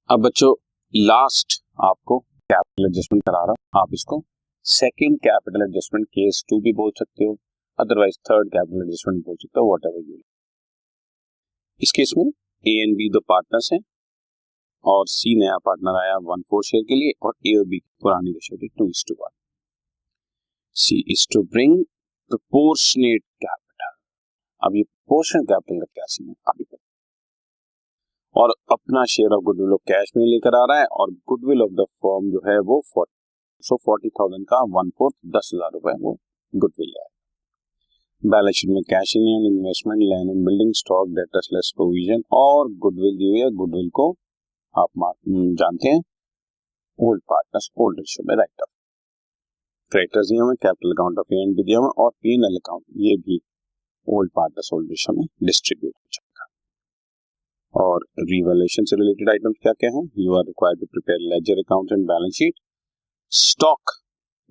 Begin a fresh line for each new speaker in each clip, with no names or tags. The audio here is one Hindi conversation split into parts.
अब बच्चों लास्ट आपको कैपिटल एडजस्टमेंट करा रहा हूं, आप इसको सेकंड कैपिटल एडजस्टमेंट केस 2 भी बोल सकते हो, अदरवाइज थर्ड कैपिटल एडजस्टमेंट बोल सकते हो, व्हाटएवर यू। इस केस में ए एंड बी दो पार्टनर्स हैं और सी नया पार्टनर आया 1/4 शेयर के लिए और ए और बी की पुरानी रेशियो थी 2:1। C is to bring proportionate capital. अब ये प्रोपोर्शनेट कैपिटल का क्या सीन है अभी तक, और अपना share of goodwill of cash में लेकर आ रहा है और गुडविल ऑफ द फर्म जो है वो 40,000 का 1/4 10,000 रुपए वो गुडविल है। बैलेंस शीट में cash in and investment, land and building, stock, debtors less provision और गुडविल दी हुई है। गुडविल को आप जानते हैं ओल्ड पार्टनर्स ओल्ड रेशियो में राइट ऑफ। क्रेडिटर्स दिए हुए, capital account of A and B दिया हुआ और P&L अकाउंट ये भी ओल्ड पार्टनर्स ओल्ड रेशियो में डिस्ट्रीब्यूट हो जाएगा। और रिवैल्यूएशन से रिलेटेड आइटम्स क्या क्या हैं? You are required to prepare ledger accounts and balance sheet. Stock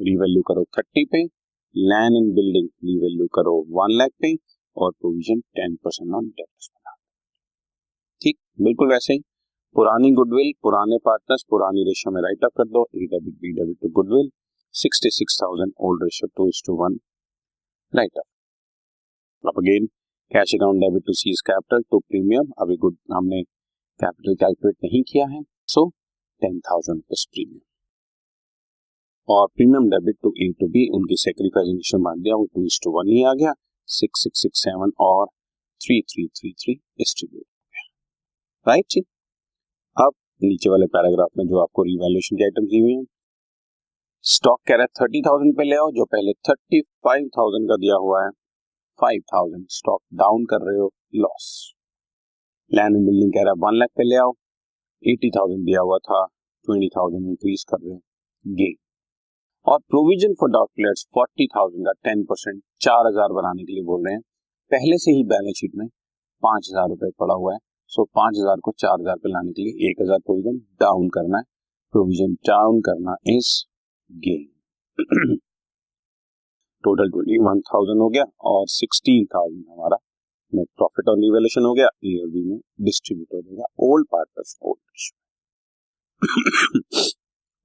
revalue करो 30 पे, लैंड एंड बिल्डिंग रिवैल्यू करो 1 लाख पे और प्रोविजन 10% ऑन डेट्स बना। ठीक बिल्कुल वैसे ही पुरानी गुडविल, पुराने पार्टनर्स, पुरानी रेशियो में राइट अप कर दो। A debit B debit to goodwill 66,000 old ratio 2:1 write up. अब again cash account debit to C's capital to premium. अभी गुड हमने कैपिटल कैलकुलेट नहीं किया है, सो 10,000 प्रीमियम। और premium debit to A to B, उनकी सेक्रीफाइस रेशियो मान दिया वो 2:1 ही आ गया। 6667 और 3333 डिस्ट्रीब्यूट हो गया राइट जी। अब नीचे वाले पैराग्राफ में जो आपको रिवैल्यूएशन के आइटम्स दी हुई हैं, स्टॉक कह रहा है 30,000 पे ले आओ, जो पहले 35,000 का दिया हुआ है 5,000 स्टॉक डाउन कर रहे हो, लॉस। लैंड एंड बिल्डिंग कह रहा है 1 लाख पे ले आओ, 80,000 दिया हुआ था 20,000 इंक्रीज कर रहे हो, गेन। और प्रोविजन फॉर डॉक्यूमेंट्स 40,000 का 10% 4,000 बनाने के लिए बोल रहे हैं। पहले से ही बैलेंस शीट में 5,000 रुपए पड़ा हुआ है, सो 5,000 को 4,000 पे लाने के लिए 1,000 प्रोविजन डाउन करना है। प्रोविजन डाउन करना इज गेन। टोटल 21,000 हो गया और 16,000 हमारा नेट प्रॉफिट और रिवैल्यूएशन हो गया। ए और बी में डिस्ट्रीब्यूट हो जाएगा ओल्ड पार्टनर्स ओल्ड रेशियो।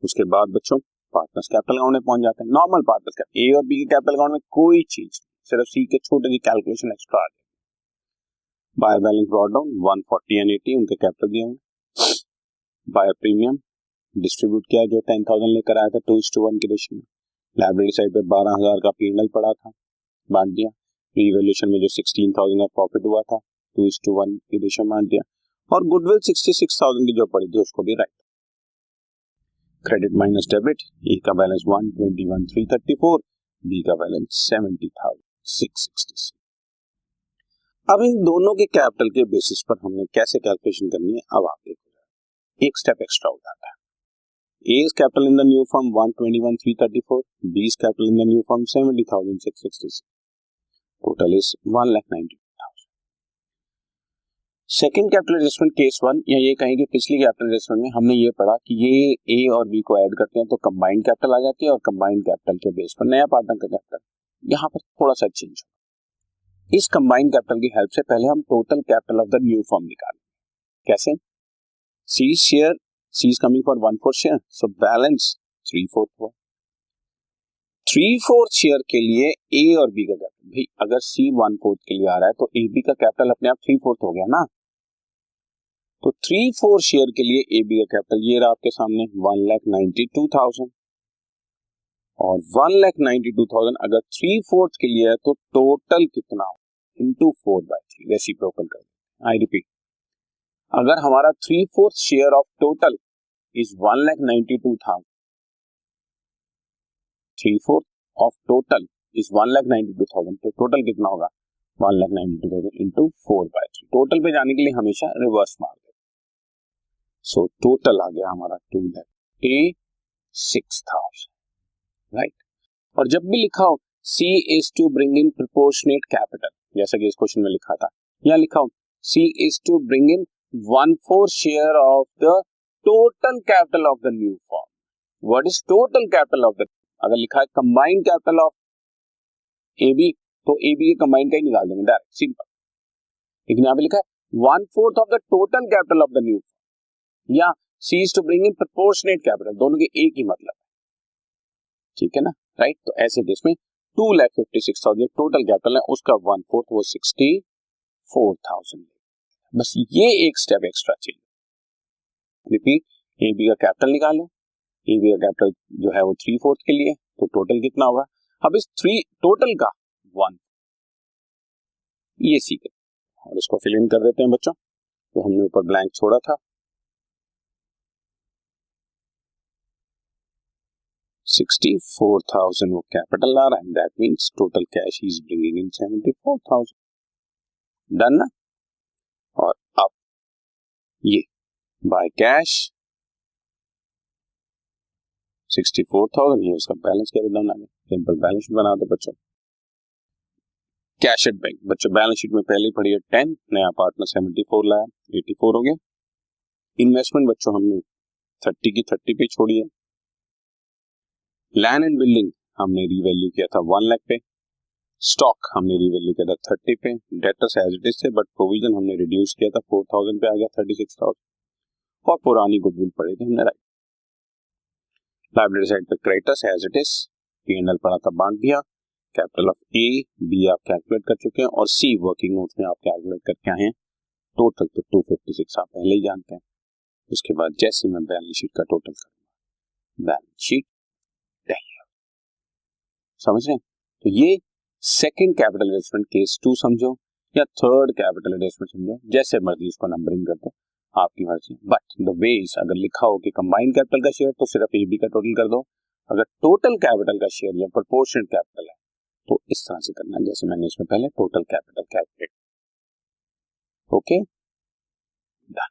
उसके बाद बच्चों पार्टनर्स कैपिटल अकाउंट में पहुंच जाते हैं। नॉर्मल पार्टनर्स का ए और बी के कैपिटल अकाउंट में कोई चीज, सिर्फ सी के छोटे की कैलकुलेशन एक्स्ट्रा आ गई। By balance brought down 140 and 80 उनके कैपिटल दिए होंगे। बाय प्रीमियम डिस्ट्रीब्यूट किया जो 10,000 लेकर आया था 2:1 की रेशियो में। लायबिलिटी साइड पे 12,000 का P&L पड़ा था, बांट दिया। रिवैल्यूएशन में जो 16,000 का प्रॉफिट हुआ था 2:1 की रेशियो बांट दिया। और गुडविल 66,000 की जो पड़ी थी उसको भी राइट। क्रेडिट माइनस डेबिट, ए का बैलेंस 121,334, बी का बैलेंस 70,666। अब इन दोनों के कैपिटल के बेसिस पर हमने कैसे कैलकुलेशन करनी है अब आप देखो। एक स्टेप एक्स्ट्रा हो जाता है। A is capital in the new firm 121,334, B is capital in the new firm 70,666. Total is 1,92,000. Second capital adjustment case 1, या ये कहें कि पिछली कैपिटल एडजस्टमेंट में हमने ये पढ़ा कि ये A और B को ऐड करते हैं तो कंबाइंड कैपिटल आ जाती है और कंबाइंड कैपिटल के बेस पर नया पार्टनर का कैपिटल। यहाँ पर थोड़ा सा चेंज होगा। इस कंबाइंड कैपिटल की हेल्प से पहले हम total capital of the new firm निकालेंगे। कैसे? C share, C is coming for 1/4 share, so balance 3/4 हुआ। 3/4 शेयर के लिए A और B का कैपिटल, भाई अगर C 1/4 के लिए आ रहा है तो AB का कैपिटल अपने आप 3/4 हो गया ना। तो 3/4 शेयर के लिए AB का कैपिटल ये रहा आपके सामने 1,92,000 और 1,92,000 अगर 3/4 के लिए है तो टोटल कितना इंटू 4/3 रेसिप्रोकल कर। आई रिपीट, अगर हमारा 3/4 share of total is 1,92,000, 3/4 of total is 1,92,000, तो टोटल कितना होगा 1,92,000 इंटू 4/3। टोटल पे जाने के लिए हमेशा रिवर्स मार दे। सो टोटल आ गया हमारा 2,86,000 राइट। और जब भी लिखा हो C is to bring in proportionate capital, जैसा कि इस क्वेश्चन में लिखा था, यहाँ लिखा हो C is to bring in 1/4 share of the total capital of the new firm. What is total capital of the, अगर लिखा है combined capital of AB तो AB के combined का ही निकाल देंगे डायरेक्ट, सिंपल। लेकिन यहाँ पे लिखा है 1/4 of the total capital of the new firm, या C is to bring in proportionate capital, दोनों के एक ही मतलब है, ठीक है ना, राइट। तो ऐसे केस में 2,56,000 टोटल कैपिटल है, उसका 1/4 वो 64,000, बस ये एक स्टेप एक्स्ट्रा चाहिए। रिपीट, ए बी का कैपिटल निकालो, ए बी का कैपिटल जो है वो 3/4 के लिए, तो टोटल कितना होगा, अब इस 3 टोटल का 1 ये सीखे और इसको फिल इन कर देते हैं बच्चों, तो हमने ऊपर ब्लैंक छोड़ा था, 64,000 वो कैपिटल आ रहा है, that means total cash he is bringing in 74,000, done ना। और अब ये बाय कैश 64,000, ये उसका बैलेंस कैरी डाउन आ गया, सिंपल बैलेंस शीट बना दो बच्चों। कैश एट बैंक, बच्चों बैलेंस शीट में पहले पड़ी है 10, नया पार्टनर 74 लाया, 84 हो गया। इन्वेस्टमेंट बच्चों हमने 30 की 30 पे छोड़ी है। लैंड एंड बिल्डिंग हमने रीवैल्यू किया था 1 लाख पे, स्टॉक हमने रीवैल्यू किया था 30 पे, डेटर्स एज इट इज थे बट प्रोविजन हमने रिड्यूस किया था 4,000 पे आ गया 36,000, और पुरानी गुडविल पड़ी थी हमने राइट। लायबिलिटी साइड पे creditors as it is, P&L पड़ा था बांट दिया, कैपिटल ऑफ ए बी आप कैलकुलेट कर चुके हैं और सी वर्किंग नोट्स में आप कैलकुलेट करके आए हैं, टोटल तो 256 आप पहले ही जानते हैं। उसके बाद जैसे मैं बैलेंस शीट का टोटल करूंगा, बैलेंस शीट समझ रहे हैं। तो ये सेकंड कैपिटल एडजस्टमेंट केस 2 समझो या थर्ड कैपिटल एडजस्टमेंट समझो, जैसे मर्जी इसको नंबरिंग कर दो, आपकी मर्जी। बट द वे इज, अगर लिखा हो कि कंबाइंड कैपिटल का शेयर तो सिर्फ ए बी का टोटल कर दो, अगर टोटल कैपिटल का शेयर या प्रोपोर्शनल कैपिटल है तो इस तरह से करना, जैसे मैंने इसमें पहले total capital calculate. Okay, done.